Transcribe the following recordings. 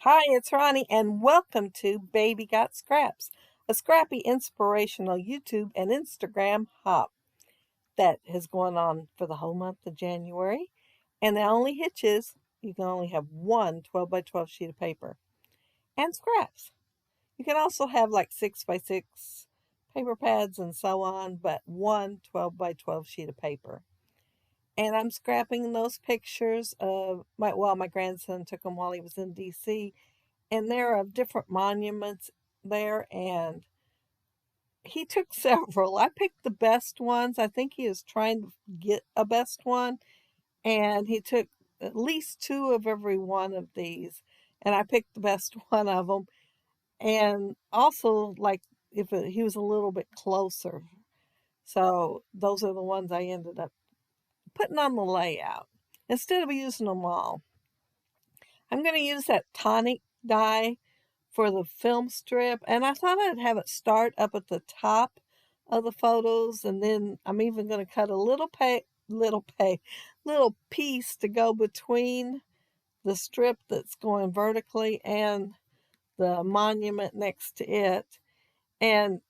Hi, it's Ronnie, and welcome to Baby Got Scraps, a scrappy inspirational YouTube and Instagram hop that has gone on for the whole month of January. And the only hitch is you can only have one 12 by 12 sheet of paper and scraps. You can also have like 6 by 6 paper pads and so on, but one 12 by 12 sheet of paper. And I'm scrapping those pictures of my grandson took them while he was in DC, and there are different monuments there, and he took several. I picked the best ones. I think he was trying to get a best one, and he took at least two of every one of these, and I picked the best one of them. And also, like, he was a little bit closer, so those are the ones I ended up putting on the layout instead of using them all. I'm going to use that tonic dye for the film strip, and I thought I'd have it start up at the top of the photos, and then I'm even going to cut a little piece to go between the strip that's going vertically and the monument next to it. And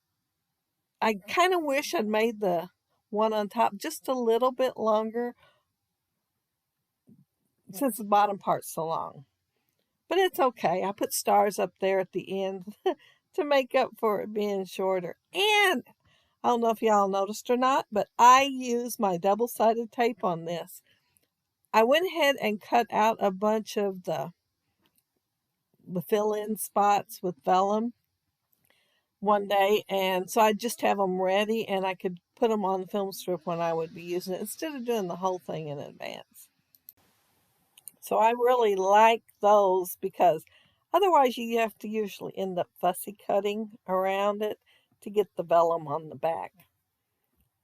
I kind of wish I'd made the one on top just a little bit longer since the bottom part's so long. But it's okay. I put stars up there at the end to make up for it being shorter. And I don't know if y'all noticed or not, but I used my double-sided tape on this. I went ahead and cut out a bunch of the fill-in spots with vellum one day, and so I just have them ready, and I could put them on the film strip when I would be using it instead of doing the whole thing in advance. So I really like those because otherwise you have to usually end up fussy cutting around it to get the vellum on the back.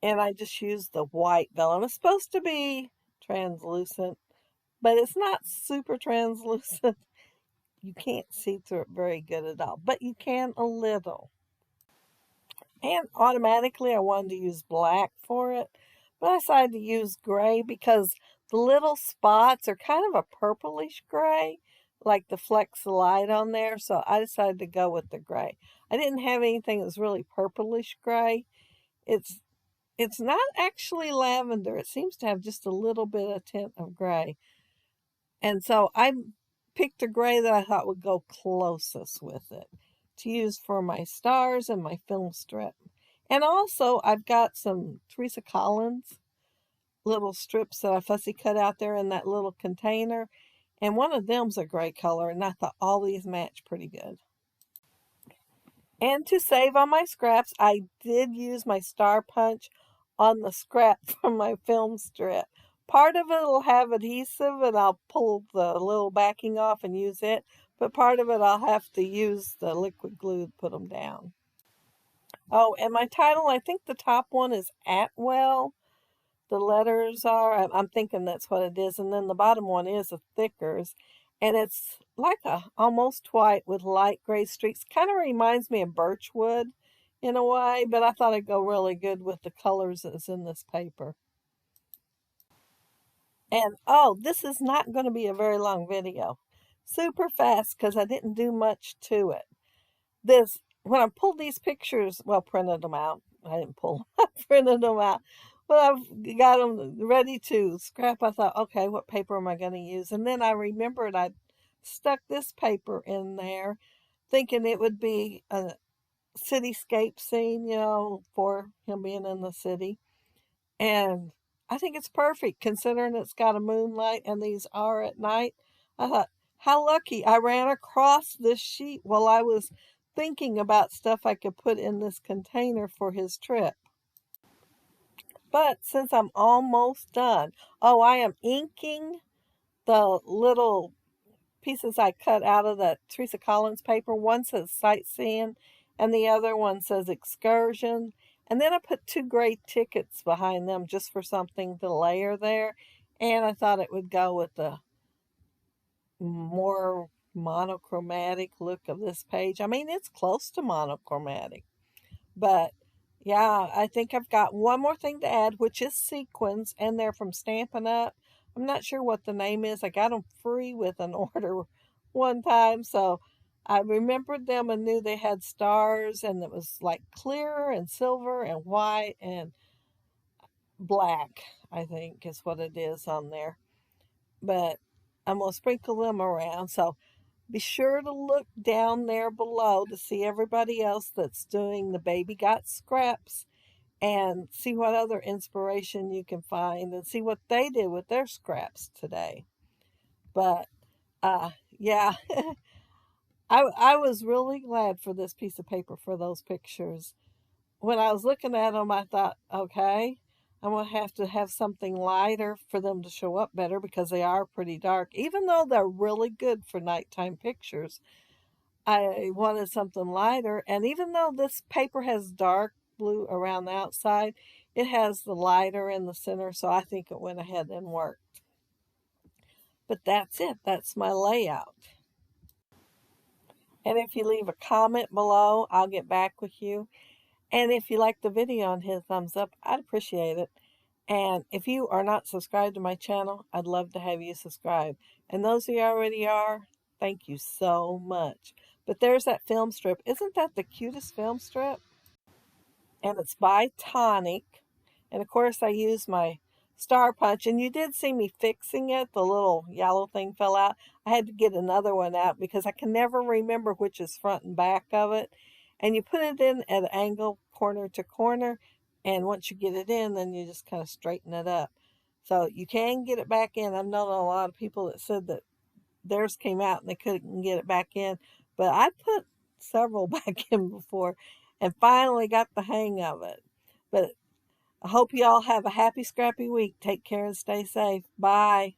And I just use the white vellum. It's supposed to be translucent, but it's not super translucent. You can't see through it very good at all, but you can a little. And automatically I wanted to use black for it, but I decided to use gray because the little spots are kind of a purplish gray, like the flecks of light on there, so I decided to go with the gray. I didn't have anything that was really purplish gray. It's not actually lavender. It seems to have just a little bit of tint of gray. And so I picked a gray that I thought would go closest with it to use for my stars and my film strip. And also I've got some Teresa Collins little strips that I fussy cut out there in that little container. And one of them's a gray color, and I thought all these match pretty good. And to save on my scraps, I did use my star punch on the scrap from my film strip. Part of it will have adhesive, and I'll pull the little backing off and use it. But part of it I'll have to use the liquid glue to put them down. Oh, and my title, I think the top one is Atwell. The letters are, I'm thinking that's what it is. And then the bottom one is a thickers. And it's like a almost white with light gray streaks. Kind of reminds me of birchwood in a way, but I thought it'd go really good with the colors that's in this paper. And oh, this is not going to be a very long video. Super fast because I didn't do much to it. When I pulled these pictures, printed them out. I didn't pull them, I printed them out. When I've got them ready to scrap, I thought, okay, what paper am I going to use? And then I remembered I'd stuck this paper in there, thinking it would be a cityscape scene, for him being in the city. And I think it's perfect, considering it's got a moonlight and these are at night. I thought, how lucky I ran across this sheet while I was thinking about stuff I could put in this container for his trip. But since I'm almost done, I am inking the little pieces I cut out of the Teresa Collins paper. One says sightseeing and the other one says excursion. And then I put 2 gray tickets behind them just for something to layer there. And I thought it would go with the more monochromatic look of this page. I mean, it's close to monochromatic, but yeah, I think I've got one more thing to add, which is sequins, and they're from Stampin' Up. I'm not sure what the name is. I got them free with an order one time. So I remembered them and knew they had stars, and it was like clear and silver and white and black, I think is what it is on there. But I'm going to sprinkle them around. So be sure to look down there below to see everybody else that's doing the Baby Got Scraps, and see what other inspiration you can find and see what they did with their scraps today. But yeah, I was really glad for this piece of paper for those pictures. When I was looking at them, I thought, okay, I'm going to have something lighter for them to show up better because they are pretty dark. Even though they're really good for nighttime pictures, I wanted something lighter. And even though this paper has dark blue around the outside, it has the lighter in the center. So I think it went ahead and worked. But that's it. That's my layout. And if you leave a comment below, I'll get back with you. And if you like the video and hit a thumbs up, I'd appreciate it. And if you are not subscribed to my channel, I'd love to have you subscribe. And those of you already are, thank you so much. But there's that film strip. Isn't that the cutest film strip? And it's by Tonic. And of course I use my star punch, and you did see me fixing it. The little yellow thing fell out. I had to get another one out because I can never remember which is front and back of it. And you put it in at an angle, corner to corner, and once you get it in, then you just kind of straighten it up. So you can get it back in. I've known a lot of people that said that theirs came out and they couldn't get it back in, but I put several back in before and finally got the hang of it. But I hope you all have a happy, scrappy week. Take care and stay safe. Bye.